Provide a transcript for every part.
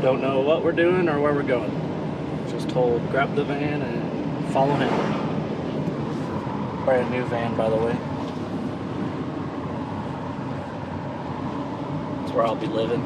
Don't know what we're doing or where we're going. Just told grab the van and follow him. Brand new van, by the way. That's where I'll be living.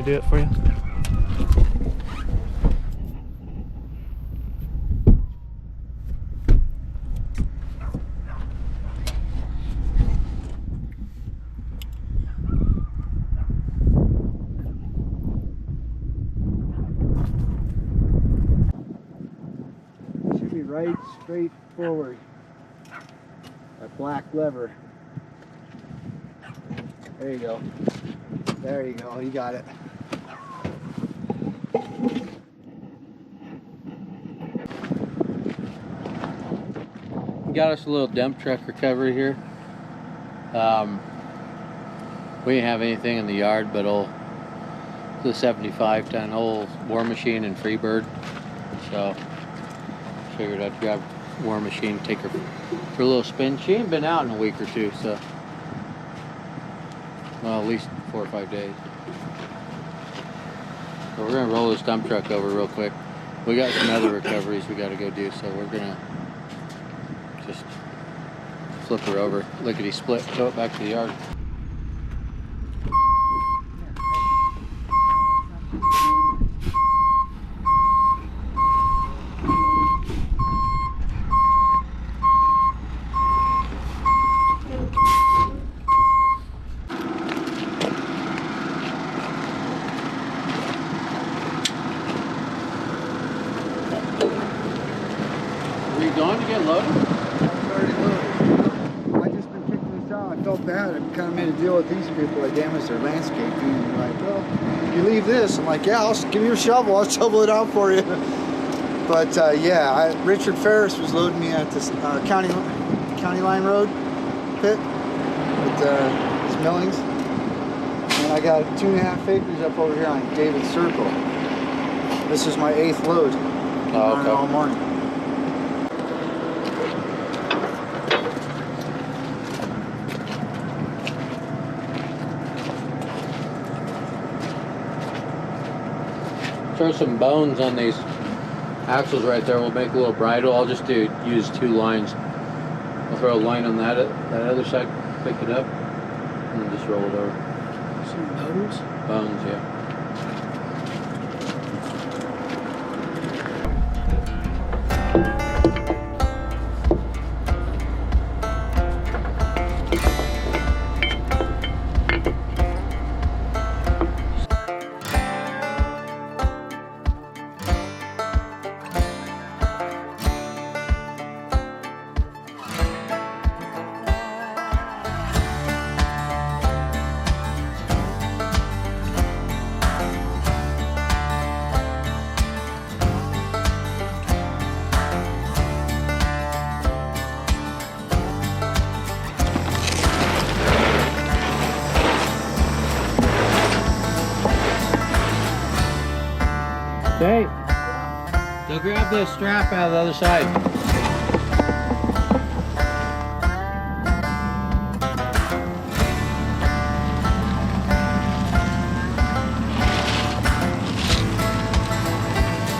Do it for you. Should be right straight forward. That black lever. There you go. There you go. You got it. Got us a little dump truck recovery here. We didn't have anything in the yard but the 75-ton old War Machine and Freebird. So figured I'd grab War Machine, take her for a little spin. She ain't been out in a week or two, so well, at least 4 or 5 days. So we're gonna roll this dump truck over real quick. We got some other recoveries we got to go do, so we're gonna just flip her over, lickety split, tow it back to the yard. Are you going to get loaded? I just been kicking this out. I felt bad. I kind of made a deal with these people. I damaged their landscaping. And they're like, well, you leave this. I'm like, yeah, I'll give you a shovel. I'll shovel it out for you. But yeah, Richard Ferris was loading me at this county line road pit with his millings. And I got 2.5 acres up over here on David Circle. This is my 8th load. Oh, okay. All morning. Throw some bones on these axles right there. We'll make a little bridle. I'll just use 2 lines. I'll throw a line on that other side, pick it up, and just roll it over. Some bones? Bones, yeah. Okay. So grab the strap out of the other side.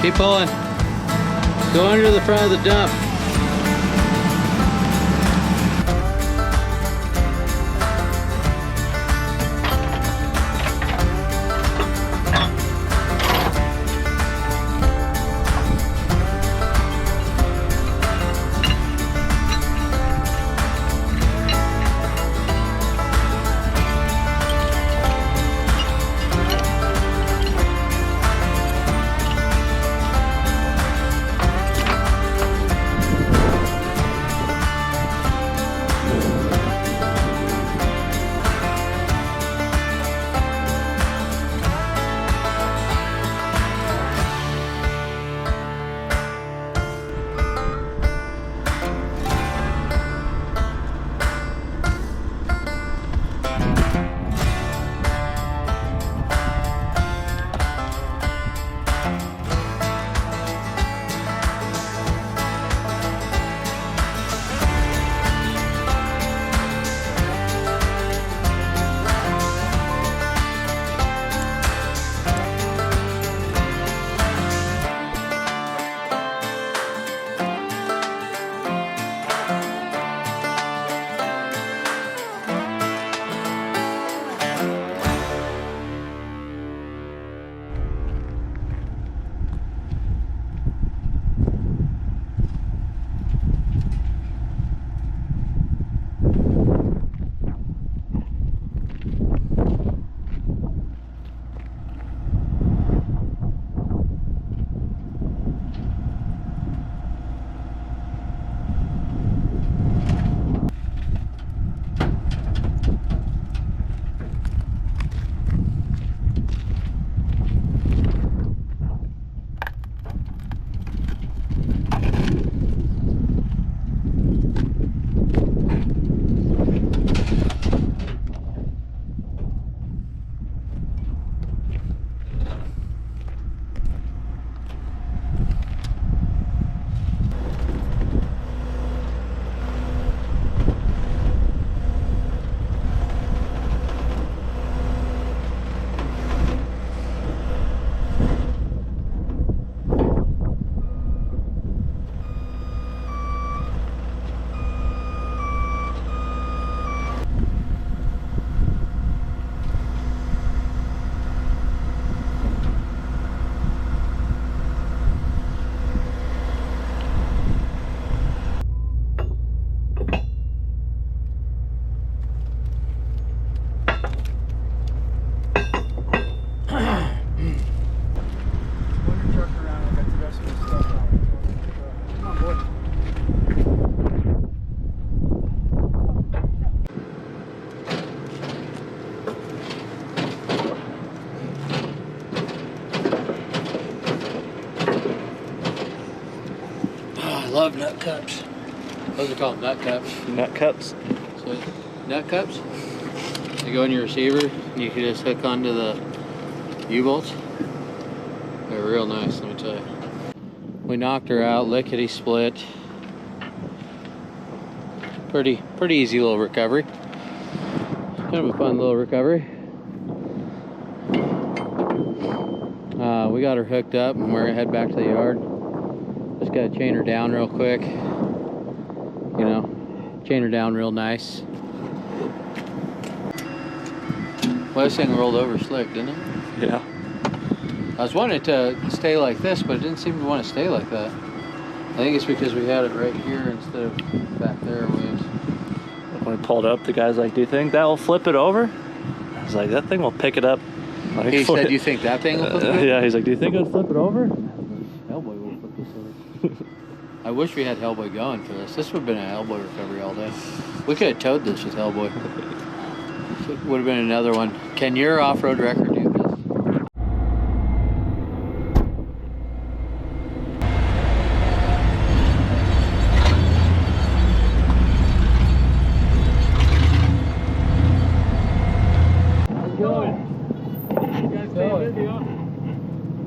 Keep pulling. Go under the front of the dump. Love nut cups. Those are called nut cups. Nut cups. So, nut cups, they go in your receiver. You can just hook onto the U-bolts. They're real nice, let me tell you. We knocked her out, lickety split. Pretty easy little recovery. Kind of a fun little recovery. We got her hooked up and we're gonna head back to the yard. Just gotta chain her down real quick. You know, chain her down real nice. Well, this thing rolled over slick, didn't it? Yeah. I was wanting it to stay like this, but it didn't seem to want to stay like that. I think it's because we had it right here instead of back there. When we pulled up, the guy's like, "Do you think that will flip it over?" I was like, "That thing will pick it up." Like, He said, "You think that thing will flip it over?" Yeah, he's like, "Do you think it'll flip it over?" Hellboy will flip this over. I wish we had Hellboy going for this. This would have been a Hellboy recovery all day. We could have towed this with Hellboy. It would have been another one. Can your off-road record do this?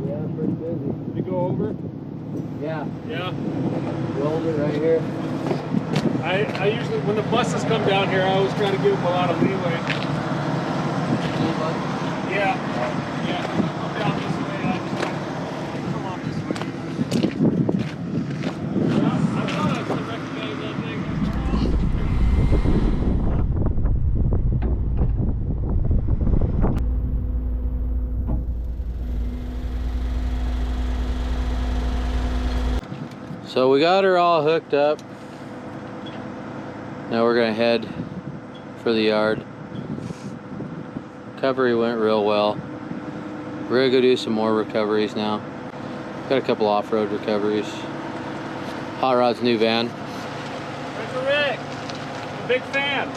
Yeah, pretty busy. Did you go over? Yeah, Yeah. rolled it right here. I usually, when the buses come down here, I always try to give them a lot of leeway. Yeah. Yeah. Come down this way. I just come on this way. Yeah, I thought I recognized that thing. So we got her all hooked up. Now we're gonna head for the yard. Recovery went real well. We're gonna go do some more recoveries now. Got a couple off-road recoveries. Hot Rod's new van. Mr. Rick, I'm a big fan.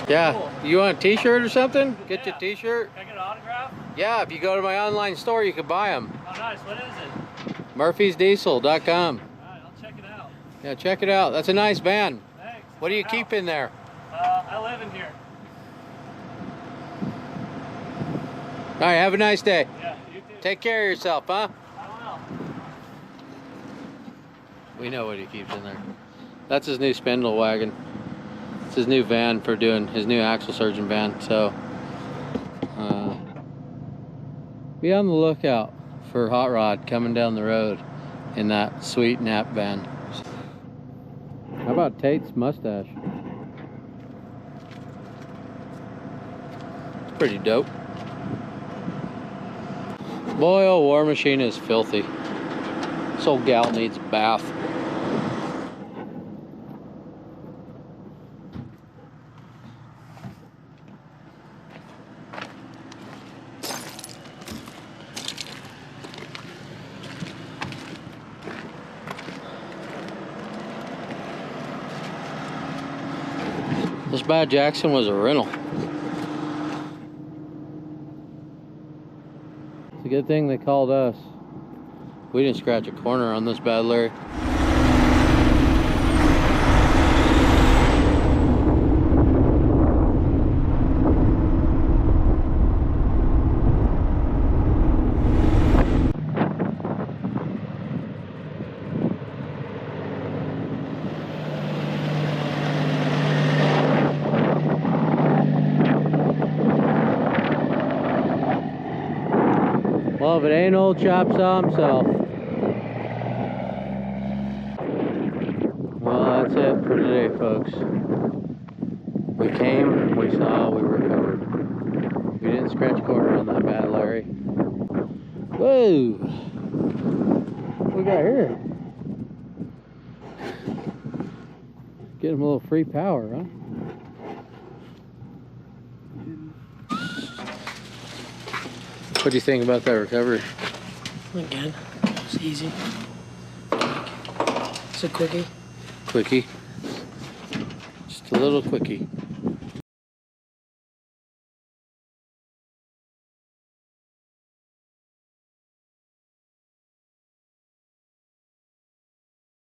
Yeah, Cool. you want a t-shirt or something? Get your Yeah. t-shirt? Can I get an autograph? Yeah, if you go to my online store, you can buy them. Oh, nice. What is it? murphysdiesel.com. Alright, I'll check it out. Yeah, check it out. That's a nice van. Thanks. What do you Wow. keep in there? I live in here. All right, have a nice day. Yeah, you too. Take care of yourself, huh? I will. We know what he keeps in there. That's his new spindle wagon. It's his new van for doing his new axle surgeon van. So be on the lookout for Hot Rod coming down the road in that sweet nap van. How about Tate's mustache? It's pretty dope. Boy, old War Machine is filthy. This old gal needs a bath. This bad Jackson was a rental. It's a good thing they called us. We didn't scratch a corner on this bad Larry. Well, if it ain't old Chop Saw himself. Well, that's it for today, folks. We came, we saw, we recovered. We didn't scratch a corner on that bad Larry. Whoa! What we got here? Get him a little free power, huh? What do you think about that recovery? Went good. It's easy. It's a quickie. Quickie. Just a little quickie.